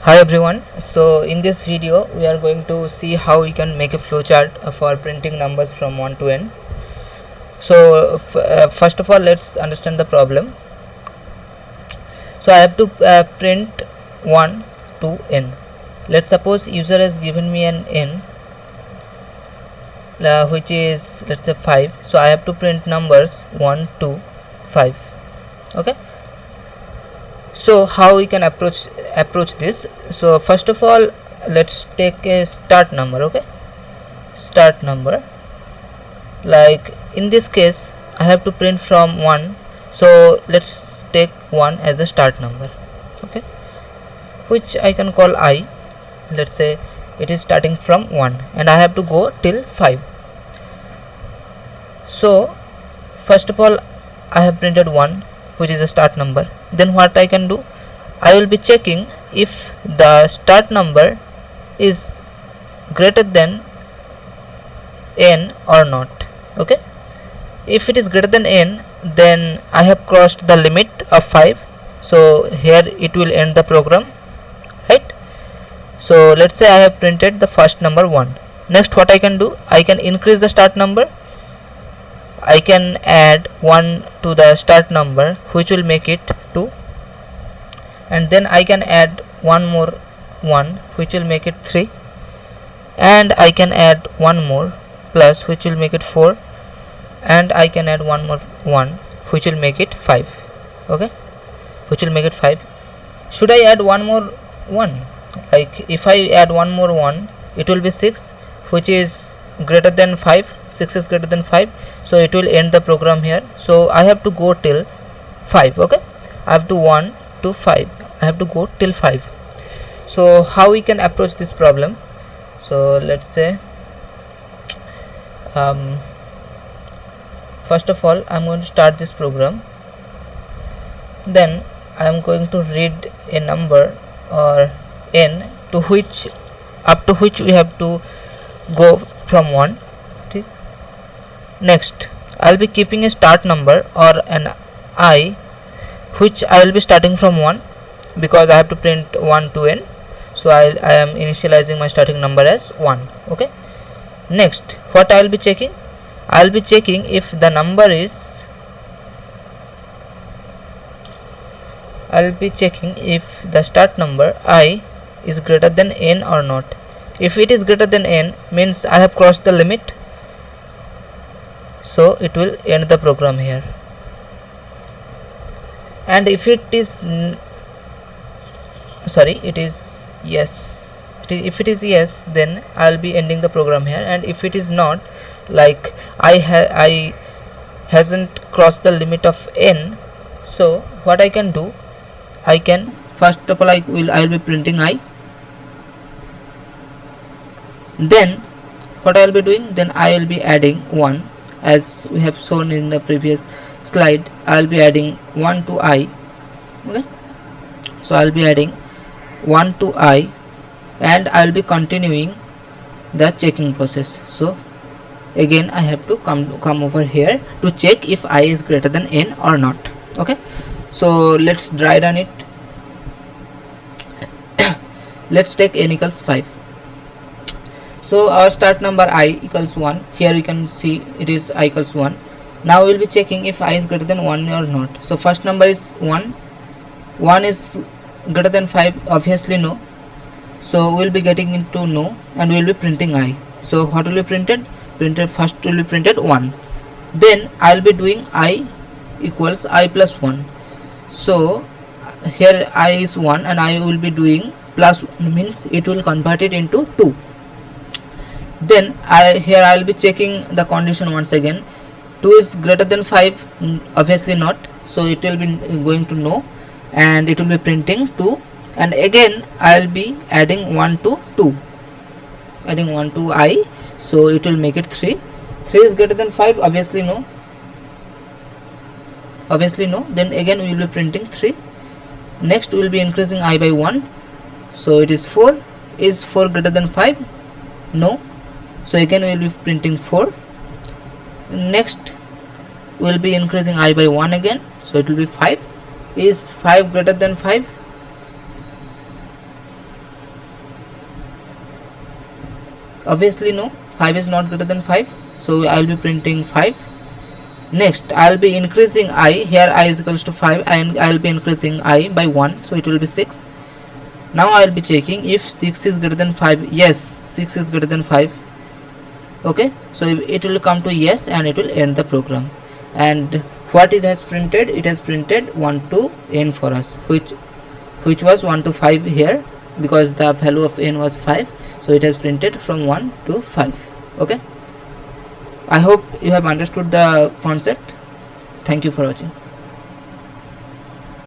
Hi everyone, so in this video we are going to see how we can make a flowchart for printing numbers from 1 to n. So first of all, let's understand the problem. So I have to print 1 to n. Let's suppose user has given me an n which is, let's say, 5. So I have to print numbers 1 to 5. Okay, so how we can approach this? So first of all, let's take a start number. Okay, start number, like in this case I have to print from 1, so let's take 1 as the start number. Okay, which I can call I. Let's say it is starting from 1 and I have to go till 5. So first of all, I have printed 1, which is a start number. Then what I can do, I will be checking if the start number is greater than n or not. Okay, if it is greater than n, then I have crossed the limit of 5, so here it will end the program, right? So let's say I have printed the first number 1. Next, what I can do, I can increase the start number. I can add 1 to the start number, which will make it 2, and then I can add one more 1, which will make it 3, and I can add one more plus, which will make it 4, and I can add one more 1, which will make it 5. Okay, which will make it 5. Should I add one more 1? Like if I add one more 1, it will be 6, which is greater than 5. 6 is greater than 5, so it will end the program here. So I have to go till 5. Okay, I have to 1 to 5, I have to go till 5. So how we can approach this problem? So let's say first of all, I'm going to start this program. Then I am going to read a number or n to which, up to which we have to go from 1. Next, I will be keeping a start number or an I, which I will be starting from 1 because I have to print 1 to n. So I am initializing my starting number as 1. Okay. Next, what I will be checking? I will be checking if the number is, I will be checking if the start number I is greater than n or not. If it is greater than n, means I have crossed the limit, so it will end the program here. And if it is yes, if it is yes, then I will be ending the program here. And if it is not, like I hasn't crossed the limit of n, so what I can do, I can first of all I will be printing I. Then what I will be doing, then I will be adding 1, as we have shown in the previous slide. I will be adding 1 to I. Okay, so I will be adding 1 to I, and I will be continuing the checking process. So again I have to come over here to check if I is greater than n or not. Okay, so let's dry run it. Let's take n equals 5. So our start number I equals 1. Here you can see it is I equals 1. Now we will be checking if I is greater than 1 or not. So first number is 1. 1 is greater than 5, obviously no. So we will be getting into no, and we will be printing I. So what will be printed? First will be printed 1. Then I will be doing I equals I plus 1. So here I is 1 and I will be doing plus 1, means it will convert it into 2. Then here I will be checking the condition once again. 2 is greater than 5, obviously not, so it will be going to no, and it will be printing 2. And again I will be adding 1 to 2, adding 1 to I, so it will make it 3. 3 is greater than 5, obviously no, then again we will be printing 3. Next we will be increasing I by 1, so it is 4. Is 4 greater than 5? No, so again we will be printing 4. Next we will be increasing I by 1 again, so it will be 5. Is 5 greater than 5? Obviously no, 5 is not greater than 5, so I will be printing 5. Next I will be increasing I, here I is equals to 5 and I will be increasing I by 1, so it will be 6. Now I will be checking if 6 is greater than 5. Yes, 6 is greater than 5. Okay, so it will come to yes and it will end the program. And what it has printed, it has printed 1 to n for us, which was 1 to 5 here, because the value of n was 5, so it has printed from 1 to 5. Okay, I hope you have understood the concept. Thank you for watching.